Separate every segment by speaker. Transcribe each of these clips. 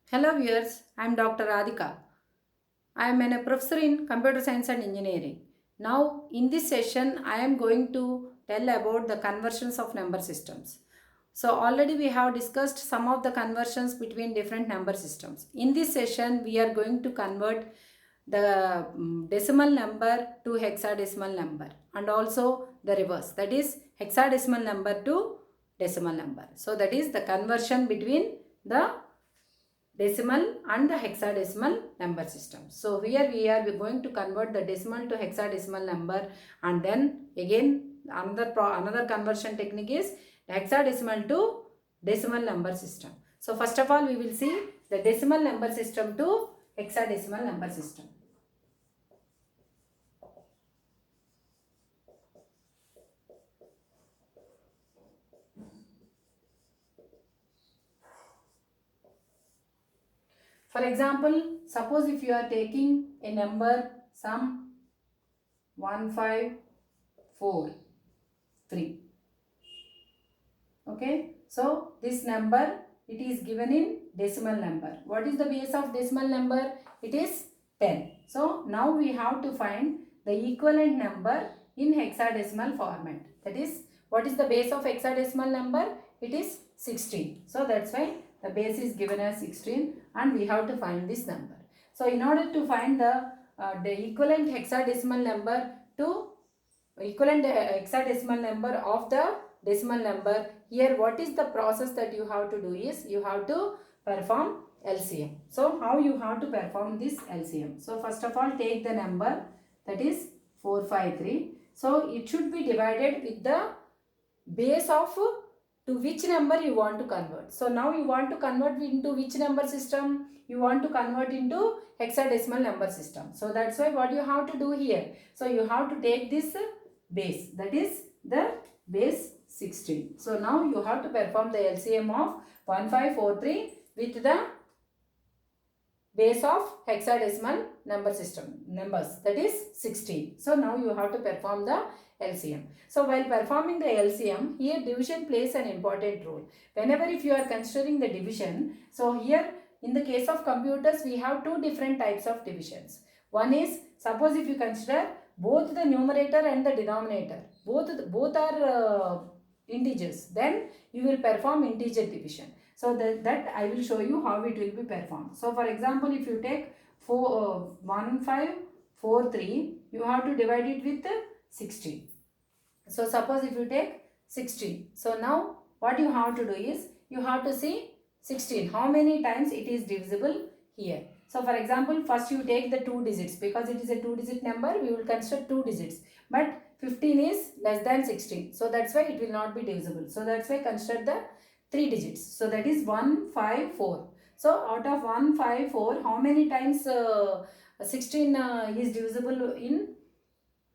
Speaker 1: Hello viewers, I am Dr. Radhika. I am a professor in computer science and engineering. Now in this session I am going to tell about the conversions of number systems. So already we have discussed some of the conversions between different number systems. In this session we are going to convert the decimal number to hexadecimal number and also the reverse, that is hexadecimal number to decimal number. So that is the conversion between the decimal and the hexadecimal number system. So here we are going to convert the decimal to hexadecimal number, and then again another conversion technique is hexadecimal to decimal number system. So first of all we will see the decimal number system to hexadecimal number system. For example, suppose if you are taking a number some 1543. Okay, so this number, it is given in decimal number. What is the base of decimal number? It is 10. So now we have to find the equivalent number in hexadecimal format. That is, what is the base of hexadecimal number? It is 16. So that's why the base is given as 16 and we have to find this number. So in order to find the equivalent hexadecimal number to equivalent hexadecimal number of the decimal number, here what is the process that you have to do is you have to perform LCM. So how you have to perform this LCM? So first of all take the number, that is 453. So it should be divided with the base of to which number you want to convert. So now you want to convert into which number system? You want to convert into hexadecimal number system. So that's why what you have to do here. So you have to take this base, that is the base 16. So now you have to perform the LCM of 1543 with the base of hexadecimal number system numbers, that is 16. So now you have to perform the LCM. So while performing the LCM, here division plays an important role. Whenever if you are considering the division, so here in the case of computers we have two different types of divisions. One is, suppose if you consider both the numerator and the denominator, both are integers, then you will perform integer division. So that I will show you how it will be performed. So for example, if you take 1543, you have to divide it with 16. So suppose if you take 16. So now what you have to do is you have to see 16 how many times it is divisible here. So for example, first you take the 2 digits, because it is a 2-digit number, we will consider 2 digits, but 15 is less than 16, so that's why it will not be divisible. So that's why consider the 3 digits. So that is 154. So out of 154, how many times 16 is divisible in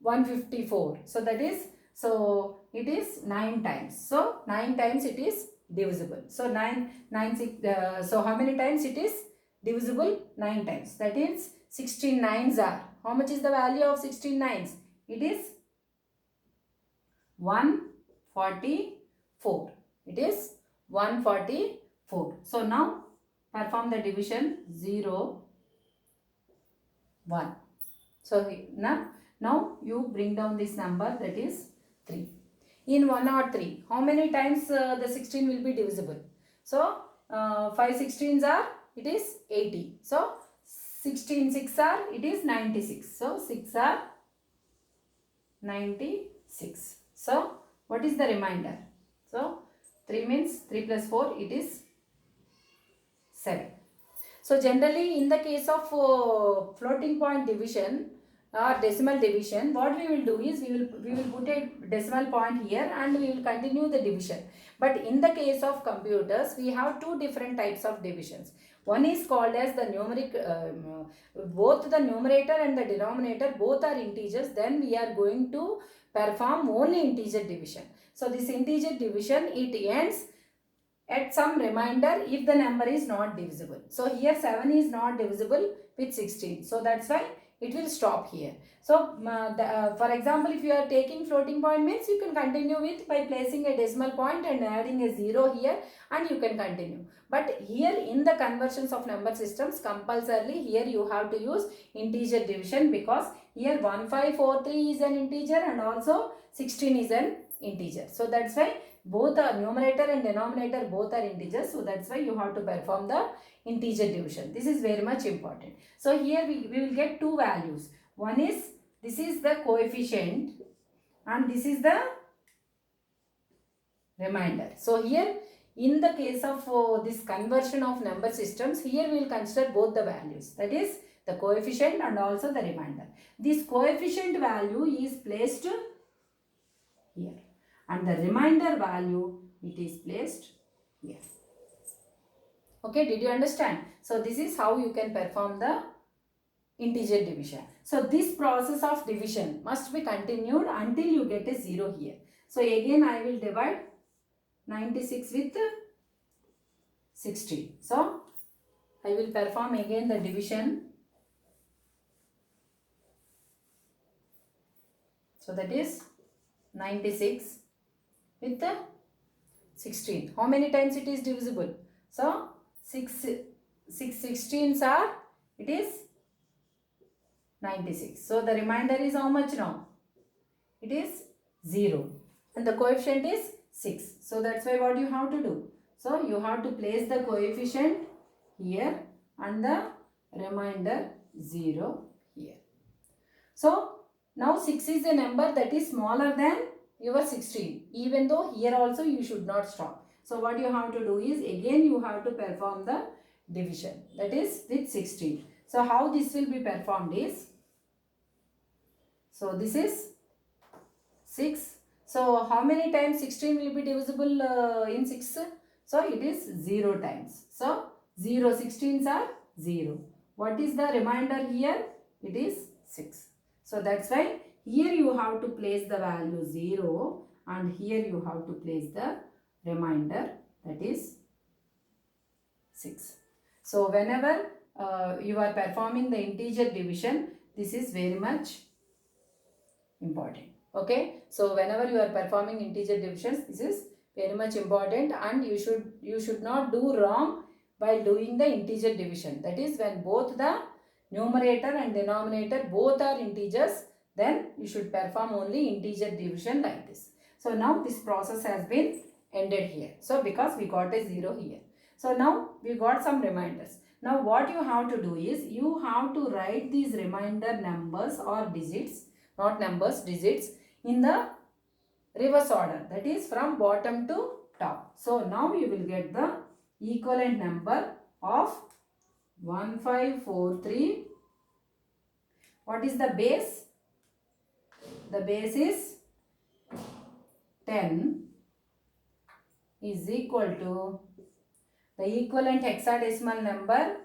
Speaker 1: 154? So that is, so it is 9 times. So 9 times it is divisible. So so how many times it is divisible? 9 times. That is 16 nines are, how much is the value of 16 nines? It is 144. It is 144. So now perform the division 0, 1. So now you bring down this number, that is 3. In 103, how many times the 16 will be divisible? So 5 16s are, it is 80. So 16 6 are, it is 96. So 6 are 96. So what is the remainder? So 3 means 3 plus 4, it is 7. So generally in the case of floating point division or decimal division, what we will do is we will put a decimal point here and we will continue the division. But in the case of computers, we have two different types of divisions. One is called as the numeric, both the numerator and the denominator both are integers, then we are going to perform only integer division. So this integer division, it ends at some remainder if the number is not divisible. So here 7 is not divisible with 16. So that's why it will stop here. So for example, if you are taking floating point means you can continue with by placing a decimal point and adding a 0 here, and you can continue. But here in the conversions of number systems, compulsorily here you have to use integer division, because here 1543 is an integer and also 16 is an integer. So that's why both are numerator and denominator, both are integers. So that's why you have to perform the integer division. This is very much important. So here we will get two values. One is, this is the coefficient and this is the remainder. So here in the case of this conversion of number systems, here we will consider both the values, that is the coefficient and also the remainder. This coefficient value is placed here and the remainder value, it is placed here. Okay, did you understand? So this is how you can perform the integer division. So this process of division must be continued until you get a 0 here. So again I will divide 96 with 16. So I will perform again the division. So that is 96 with 16. How many times it is divisible? So 6 16s are, it is 96. So the remainder is how much now? It is 0 and the coefficient is 6. So that's why what you have to do? So you have to place the coefficient here and the remainder 0 here. So now 6 is a number that is smaller than your 16, even though here also you should not stop. So what you have to do is, again you have to perform the division, that is with 16. So how this will be performed is, so this is 6. So how many times 16 will be divisible in 6? So it is 0 times. So 0 16s are 0. What is the remainder here? It is 6. So that's why here you have to place the value 0 and here you have to place the remainder, that is 6. So whenever you are performing the integer division, this is very much important. Okay, so whenever you are performing integer divisions, this is very much important, and you should not do wrong while doing the integer division. That is, when both the numerator and denominator both are integers, then you should perform only integer division like this. So now this process has been ended here. So because we got a 0 here. So now we got some reminders. Now what you have to do is, you have to write these remainder numbers or digits, not numbers, digits, in the reverse order, that is from bottom to top. So now you will get the equivalent number of 1543. What is the base? The base is 10 is equal to the equivalent hexadecimal number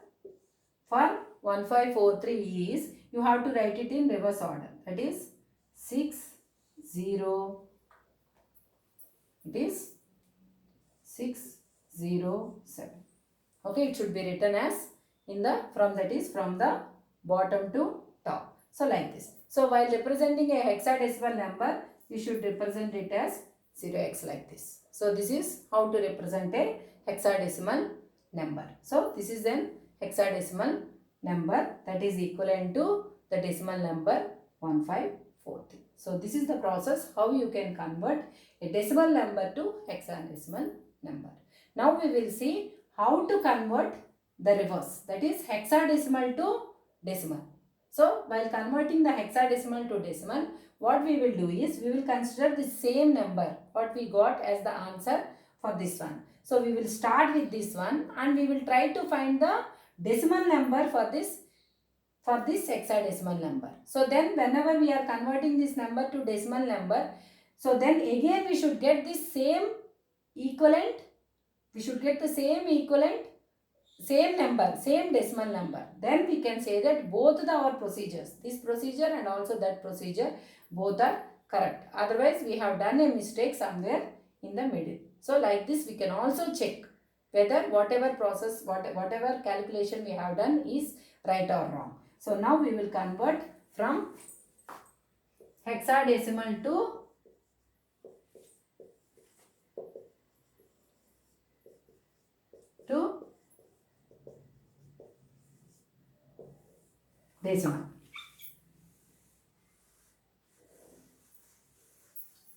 Speaker 1: for 1543 is, you have to write it in reverse order, that is 6 0, it is 607. Okay, it should be written as in the from the bottom to top. So like this. So while representing a hexadecimal number, you should represent it as 0x like this. So this is how to represent a hexadecimal number. So this is an hexadecimal number that is equivalent to the decimal number 1543. So this is the process how you can convert a decimal number to hexadecimal number. Now we will see how to convert the reverse, that is hexadecimal to decimal. So while converting the hexadecimal to decimal, what we will do is, we will consider the same number what we got as the answer for this one. So we will start with this one and we will try to find the decimal number for this hexadecimal number. So then whenever we are converting this number to decimal number, so then again we should get this same equivalent, we should get the same equivalent, same number, same decimal number. Then we can say that both our procedures, this procedure and also that procedure, both are correct. Otherwise we have done a mistake somewhere in the middle. So like this we can also check whether whatever process, whatever calculation we have done is right or wrong. So now we will convert from hexadecimal to decimal.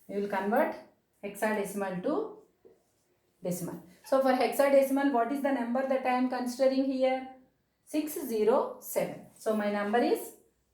Speaker 1: We will convert hexadecimal to decimal. So for hexadecimal, what is the number that I am considering here? 607. So my number is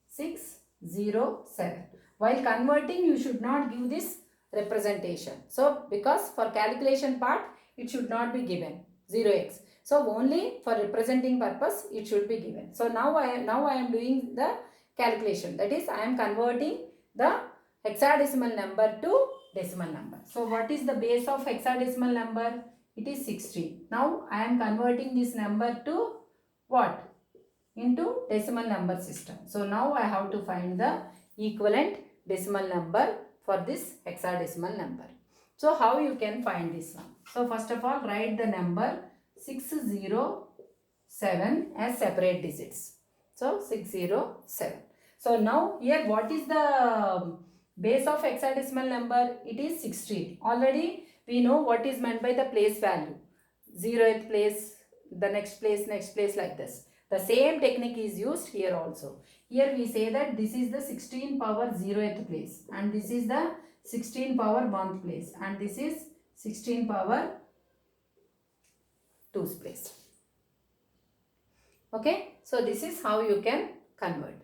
Speaker 1: 607. While converting, you should not give this representation. So because for calculation part, it should not be given 0x. So only for representing purpose, it should be given. So now I am doing the calculation. That is, I am converting the hexadecimal number to decimal number. So what is the base of hexadecimal number? It is 16. Now I am converting this number to what? Into decimal number system. So now I have to find the equivalent decimal number for this hexadecimal number. So how you can find this one? So first of all, write the number 607 as separate digits. So 607. So now here what is the base of hexadecimal number? It is 16. Already we know what is meant by the place value. 0th place, the next place like this. The same technique is used here also. Here we say that this is the 16 power 0th place and this is the 16 power 1th place and this is 16 power 2's place. Okay, so this is how you can convert.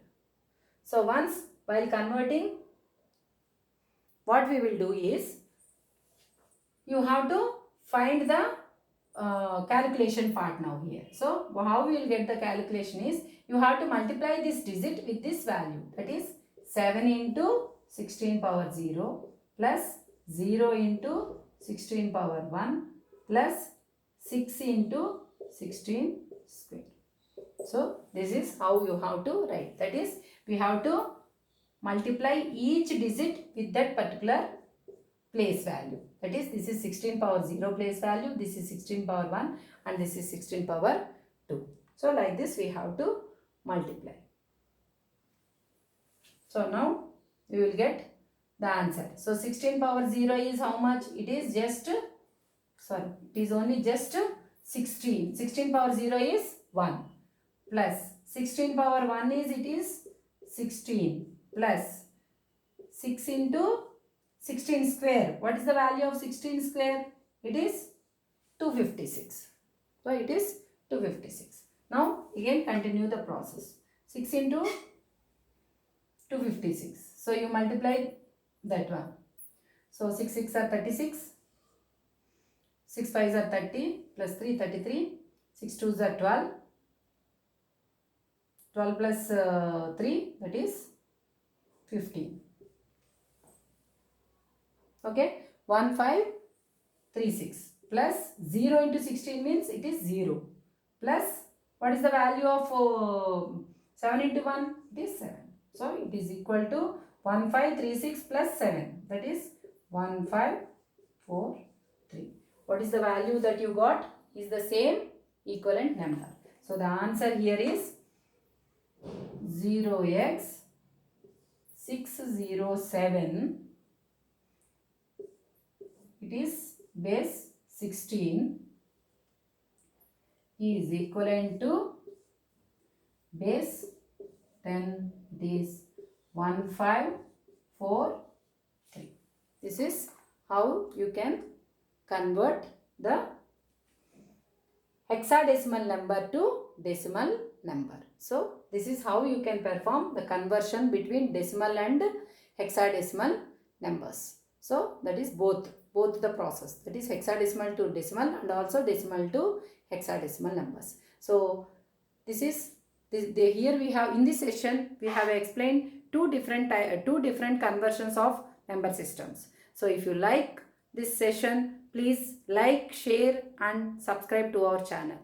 Speaker 1: So once while converting, what we will do is you have to find the calculation part now here. So how we will get the calculation is you have to multiply this digit with this value, that is 7 into 16 power 0 plus 0 into 16 power 1 plus 6 into 16 square. So this is how you have to write. That is, we have to multiply each digit with that particular place value. That is, this is 16 power 0 place value, this is 16 power 1 and this is 16 power 2. So like this we have to multiply. So now we will get the answer. So 16 power 0 is how much? It is just, it is only just 16. 16 power 0 is 1 plus 16 power 1 is, it is 16 plus 6 into 16 square. What is the value of 16 square? It is 256. So it is 256. Now again continue the process. 6 into 256. So you multiply that one. So 6 6 are 36. 6 5 are 30 plus 3 33. 6 2s are 12. 12 plus 3, that is 15. Okay, 1536 plus 0 into 16 means it is 0 plus what is the value of 7 into 1? It is 7. So it is equal to 1536 plus 7, that is 1543. What is the value that you got? Is the same equivalent number. So the answer here is 0x607. It is base 16 is equivalent to base 10, this 1543. This is how you can convert the hexadecimal number to decimal number. So this is how you can perform the conversion between decimal and hexadecimal numbers. So that is both the process, that is hexadecimal to decimal and also decimal to hexadecimal numbers. So this is here we have, in this session we have explained two different conversions of number systems. So if you like this session, please like, share and subscribe to our channel.